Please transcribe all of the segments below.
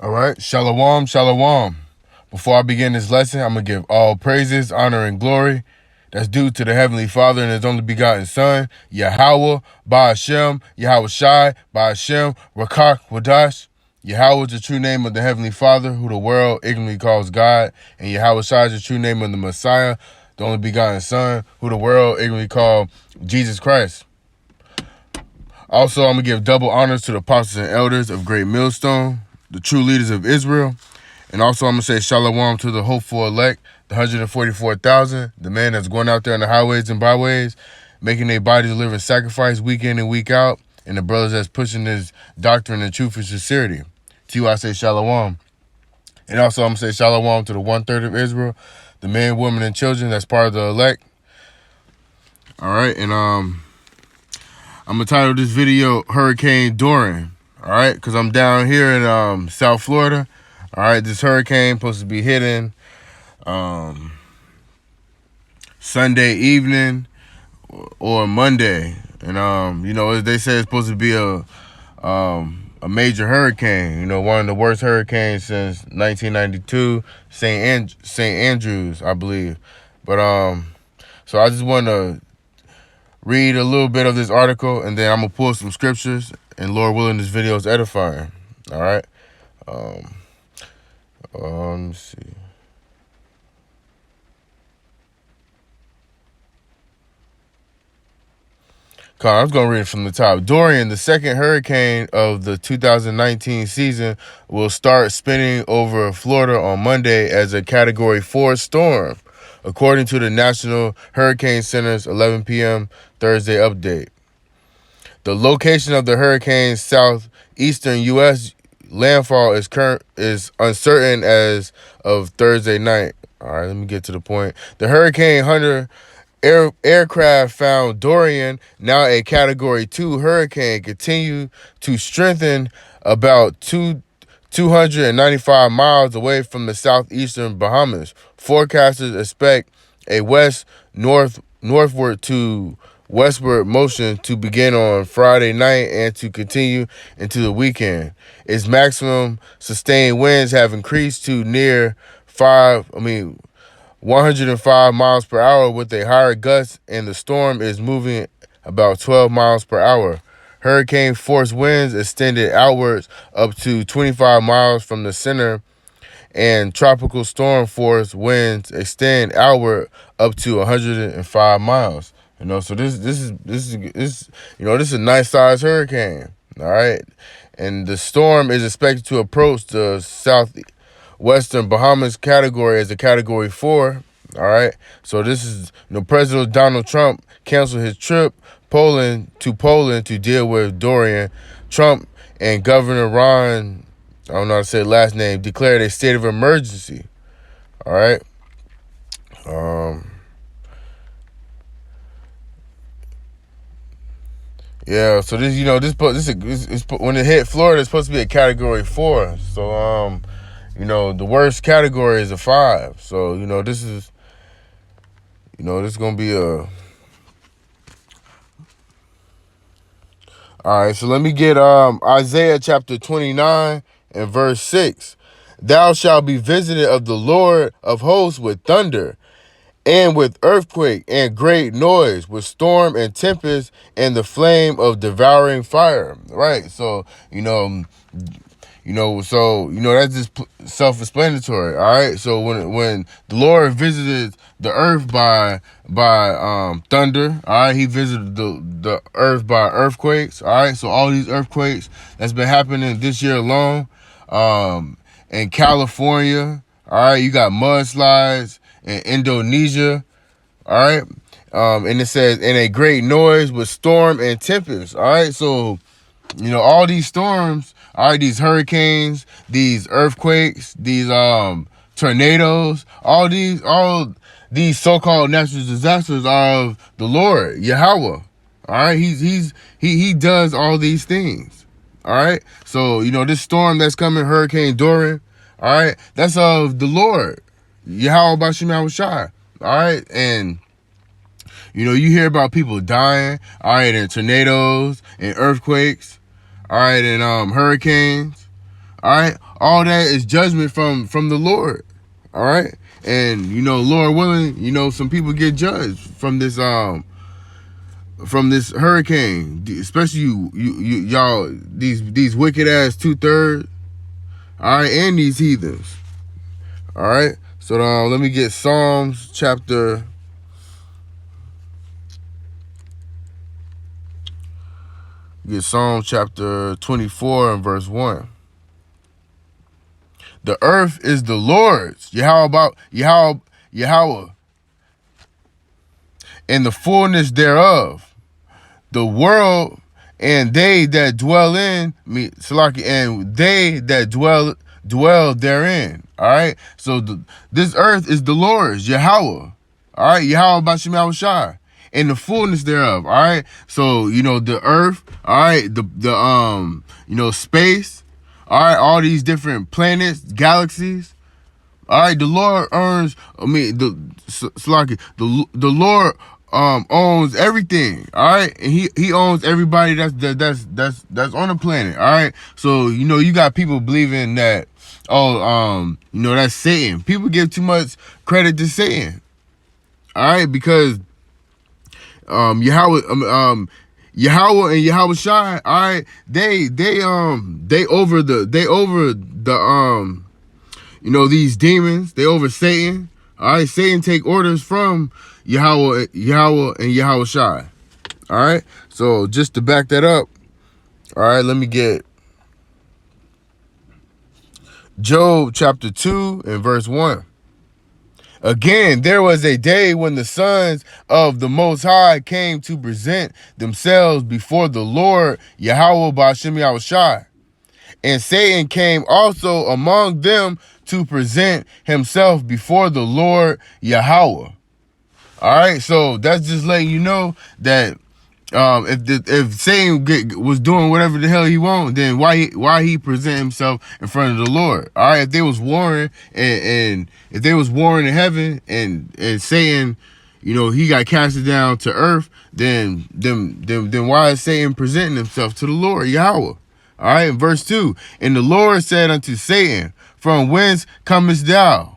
All right, shalom, shalom. Before I begin this lesson, I'm going to give all praises, honor, and glory that's due to the Heavenly Father and His only begotten Son, Yahweh, Ba'ashem, Yahweh Shai, Ba'ashem, Rakak, Wadash. Yahweh is the true name of the Heavenly Father, who the world ignorantly calls God, and Yahweh Shai is the true name of the Messiah, the only begotten Son, who the world ignorantly called Jesus Christ. Also, I'm going to give double honors to the apostles and elders of Great Millstone, the true leaders of Israel. And also, I'm going to say shalom to the hopeful elect, the 144,000, the man that's going out there on the highways and byways, making their bodies a living sacrifice week in and week out, and the brothers that's pushing this doctrine and truth and sincerity. To you, I say shalom. And also, I'm going to say shalom to the 1/3 of Israel, the men, women, and children that's part of the elect. All right, and I'm going to title this video Hurricane Doran, all right, because I'm down here in South Florida. All right, this hurricane supposed to be hitting Sunday evening or Monday, and they say it's supposed to be a major hurricane. You know, one of the worst hurricanes since 1992, St. Andrews, I believe. But so I just want to read a little bit of this article, and then I'm gonna pull some scriptures. And Lord willing, this video is edifying. All right. Let me see. I was going to read it from the top. Dorian, the second hurricane of the 2019 season, will start spinning over Florida on Monday as a Category 4 storm, according to the National Hurricane Center's 11 p.m. Thursday update. The location of the hurricane's southeastern U.S. landfall is uncertain as of Thursday night. All right, let me get to the point. The Hurricane Hunter aircraft found Dorian, now a Category 2 hurricane, continue to strengthen about 295 miles away from the southeastern Bahamas. Forecasters expect a northward to westward motion to begin on Friday night and to continue into the weekend. Its maximum sustained winds have increased to near 105 miles per hour with a higher gust, and the storm is moving about 12 miles per hour. Hurricane force winds extended outwards up to 25 miles from the center, and tropical storm force winds extend outward up to 105 miles. So this is a nice sized hurricane. All right, and the storm is expected to approach the southwestern Bahamas category as a Category 4. All right, so this is President Donald Trump canceled his trip to Poland to deal with Dorian. Trump and Governor Ron, I don't know how to say the last name, declared a state of emergency. All right. Yeah, so this when it hit Florida, it's supposed to be a Category 4. So the worst category is a 5. So this is gonna be a. All right, so let me get Isaiah chapter 29 and verse 6. Thou shalt be visited of the Lord of hosts with thunder, and with earthquake and great noise, with storm and tempest and the flame of devouring fire. Right. So, that's just self-explanatory. All right. So when the Lord visited the earth by thunder, all right, he visited the earth by earthquakes. All right. So all these earthquakes that's been happening this year alone, in California, all right, you got mudslides in Indonesia, all right, and it says in a great noise with storm and tempest. All right, so all these storms, all right, these hurricanes, these earthquakes, these tornadoes, all these so-called natural disasters are of the Lord Yahweh. All right, he does all these things. All right, so this storm that's coming, Hurricane Doran, all right, that's of the Lord Yahweh Bashim Yahweh Shai. All right, and you hear about people dying, all right, and tornadoes and earthquakes, all right, and hurricanes, all right. all that is judgment from the Lord. All right. And, Lord willing, some people get judged from this hurricane, especially y'all, these wicked ass 2/3, all right, and these heathens. All right. So let me get Psalms chapter 24 and verse 1. The earth is the Lord's, Yahweh, and the fullness thereof, the world and they that dwell in me, Salaki, and they that dwell therein. All right. So this earth is the Lord's, Yahweh. All right, Yahweh Bashem Yahushai, and the fullness thereof. All right. So the earth. All right. The space. All right. All these different planets, galaxies. All right. The Lord earns. The Lord owns everything. All right, and he owns everybody that's on the planet. All right. So you got people believing that that's Satan. People give too much credit to Satan. All right, because Yahweh and Yahweh Shai, all right, they over these demons, they over Satan. All right, Satan take orders from Yahweh and Yahweh Shai. All right, so just to back that up, all right, let me get Job chapter 2 and verse 1. Again, there was a day when the sons of the Most High came to present themselves before the Lord, Yahweh Ba'ashem Yahushai. And Satan came also among them to present himself before the Lord, Yahweh. All right, so that's just letting you know that if Satan was doing whatever the hell he wanted, then why he present himself in front of the Lord? All right, if they was warring and if they was warring in heaven and Satan, he got casted down to earth, then why is Satan presenting himself to the Lord, Yahweh? All right, in verse 2, and the Lord said unto Satan, from whence comest thou?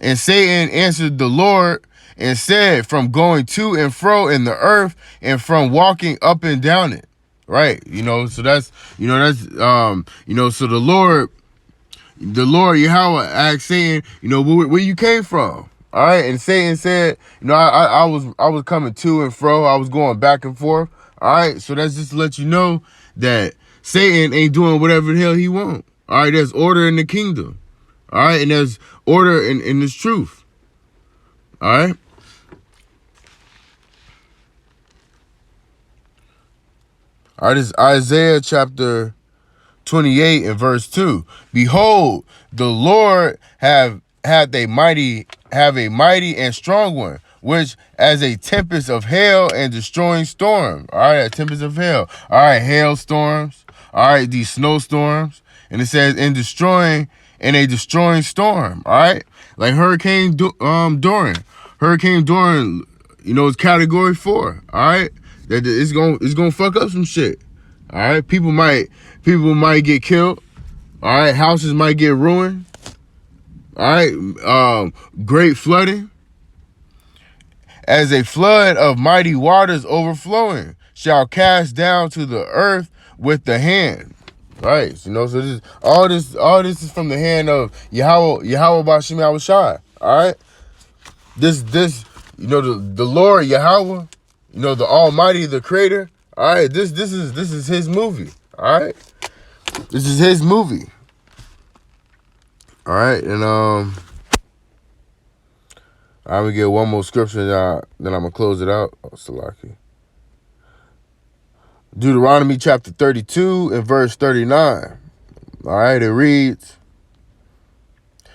And Satan answered the Lord and said, from going to and fro in the earth and from walking up and down it. Right. So that's, so the Lord Yahweh asked Satan, where you came from. All right. And Satan said, I was coming to and fro. I was going back and forth. All right. So that's just to let you know that Satan ain't doing whatever the hell he wants. All right. There's order in the kingdom. All right. And there's order in this truth. All right. All right, this is Isaiah chapter 28 and verse 2. Behold, the Lord have a mighty and strong one, which as a tempest of hail and destroying storm. All right, a tempest of hail. All right, hailstorms. All right, these snowstorms. And it says in a destroying storm. All right, like Hurricane Doran. Hurricane Doran, is category 4. All right. That it's gonna fuck up some shit. All right, people might get killed. All right, houses might get ruined. All right, great flooding. As a flood of mighty waters overflowing shall cast down to the earth with the hand. Right, so this all this is from the hand of Yahweh Ba'ashem Yahushai. All right, this the Lord Yahweh. The Almighty, the Creator. All right, this is His movie. All right, this is His movie. All right, and I'm gonna get one more scripture, then I'm gonna close it out. Oh, Salaki. Deuteronomy chapter 32 and verse 39. All right, it reads,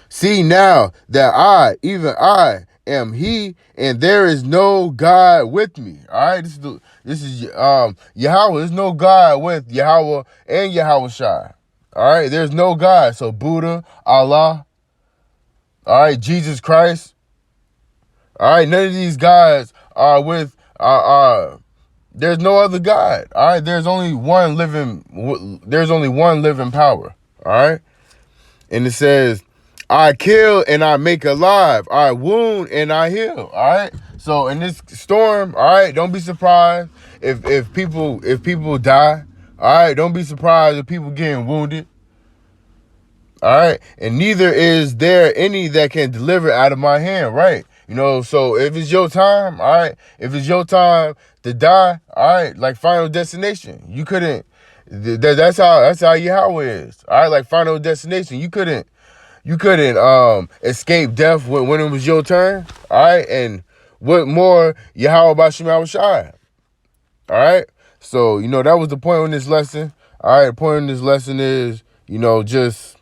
see now that I, even I, am He, and there is no God with me. All right, this is Yahweh. There's no God with Yahweh and Yahweh Shai. All right, there's no God. So Buddha, Allah, all right, Jesus Christ. All right, none of these gods are with. There's no other God. All right, there's only one living. There's only one living power. All right. And it says, I kill and I make alive. I wound and I heal. All right. So in this storm, all right, don't be surprised if people die. All right, don't be surprised if people getting wounded. All right, and neither is there any that can deliver out of my hand. Right. You know, so if it's your time, all right, if it's your time to die, all right, like Final Destination, you couldn't. That's how Yahweh is. All right, like Final Destination, you couldn't escape death when it was your turn. All right. And what more Yahweh Bashim Shai. All right. So, that was the point of this lesson. All right. The point of this lesson is, just,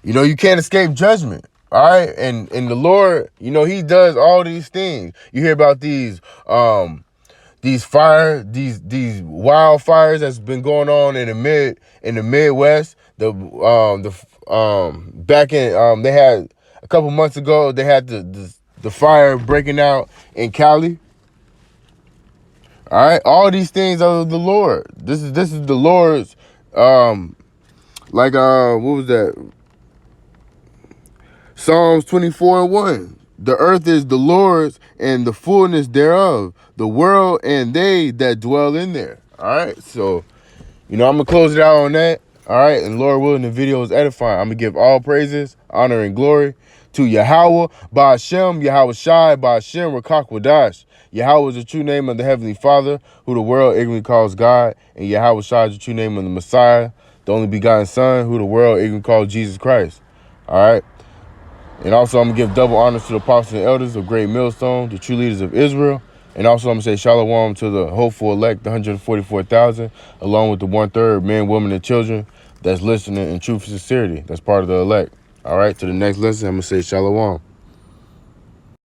you can't escape judgment. All right. And the Lord, he does all these things. You hear about these wildfires that's been going on in the Midwest. Back in they had a couple months ago, they had the fire breaking out in Cali. All right, all these things are the Lord. This is the Lord's. What was that? Psalms 24:1. The earth is the Lord's and the fullness thereof, the world and they that dwell in there. All right, so I'm gonna close it out on that. All right, and Lord willing, the video is edifying. I'm gonna give all praises, honor, and glory to Yahweh, Ba'ashem, Yahweh Shai, Ba'ashem, Rakak Wadash. Yahweh is the true name of the Heavenly Father, who the world ignorantly calls God, and Yahweh Shai is the true name of the Messiah, the only begotten Son, who the world ignorantly calls Jesus Christ. All right. And also, I'm going to give double honors to the apostles and elders of Great Millstone, the true leaders of Israel. And also, I'm going to say shalom to the hopeful elect, the 144,000, along with the 1/3 men, women, and children that's listening in truth and sincerity. That's part of the elect. All right, to the next lesson, I'm going to say shalom.